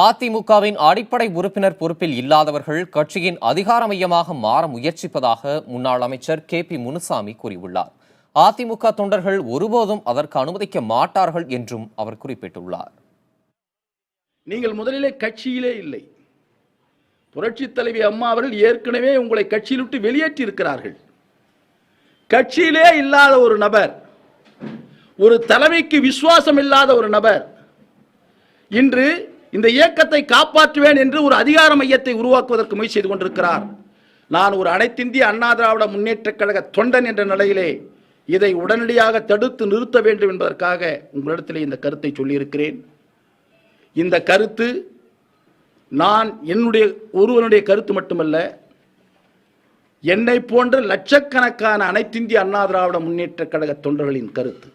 அதிமுகவின் அடிப்படை உறுப்பினர் பொறுப்பில் இல்லாதவர்கள் கட்சியின் அதிகார மையமாக மாற முயற்சிப்பதாக முன்னாள் அமைச்சர் KP முனுசாமி கூறியுள்ளார். அதிமுக தொண்டர்கள் ஒருபோதும் அதற்கு அனுமதிக்க மாட்டார்கள் என்றும் அவர் குறிப்பிட்டுள்ளார். நீங்கள் முதலிலே கட்சியிலே இல்லை. புரட்சி தலைவி அம்மா அவர்கள் ஏற்கனவே உங்களை கட்சியில் விட்டு வெளியேற்றி இருக்கிறார்கள். கட்சியிலே இல்லாத ஒரு நபர், ஒரு தலைமைக்கு விசுவாசம் இல்லாத ஒரு நபர் இன்று இந்த இயக்கத்தை காப்பாற்றுவேன் என்று ஒரு அதிகார மையத்தை உருவாக்குவதற்கு முயற்சி செய்து கொண்டிருக்கிறார். நான் ஒரு அனைத்திந்திய அண்ணா திராவிட முன்னேற்றக் கழக தொண்டன் என்ற நிலையிலே இதை உடனடியாக தடுத்து நிறுத்த வேண்டும் என்பதற்காக உங்களிடத்திலே இந்த கருத்தை சொல்லியிருக்கிறேன். இந்த கருத்து நான் ஒருவனுடைய கருத்து மட்டுமல்ல, என்னை போன்ற லட்சக்கணக்கான அனைத்திந்திய அண்ணா திராவிட முன்னேற்றக் கழக தொண்டர்களின் கருத்து.